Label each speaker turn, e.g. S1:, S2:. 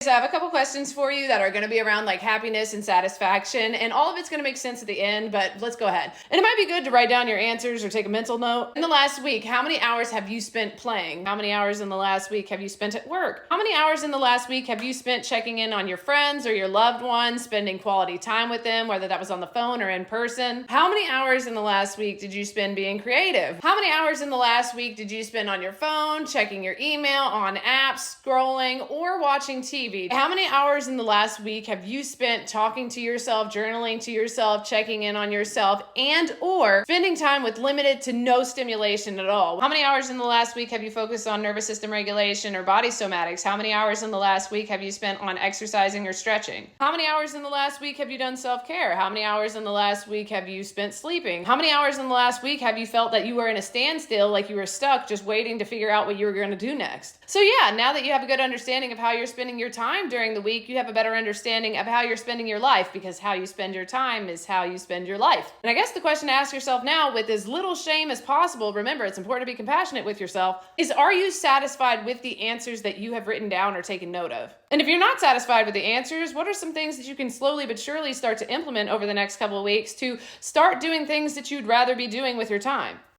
S1: So I have a couple questions for you that are going to be around like happiness and satisfaction, and all of it's going to make sense at the end, but let's go ahead. And it might be good to write down your answers or take a mental note. In the last week, how many hours have you spent playing? How many hours in the last week have you spent at work? How many hours in the last week have you spent checking in on your friends or your loved ones, spending quality time with them, whether that was on the phone or in person? How many hours in the last week did you spend being creative? How many hours in the last week did you spend on your phone, checking your email, on apps, scrolling, or watching TV? How many hours in the last week have you spent talking to yourself, journaling to yourself, checking in on yourself, and or spending time with limited to no stimulation at all? How many hours in the last week have you focused on nervous system regulation or body somatics? How many hours in the last week have you spent on exercising or stretching? How many hours in the last week have you done self-care? How many hours in the last week have you spent sleeping? How many hours in the last week have you felt that you were in a standstill, like you were stuck, just waiting to figure out what you were going to do next? So yeah, now that you have a good understanding of how you're spending your time during the week, you have a better understanding of how you're spending your life, because how you spend your time is how you spend your life. And I guess the question to ask yourself now, with as little shame as possible, remember it's important to be compassionate with yourself, is are you satisfied with the answers that you have written down or taken note of? And if you're not satisfied with the answers, what are some things that you can slowly but surely start to implement over the next couple of weeks to start doing things that you'd rather be doing with your time?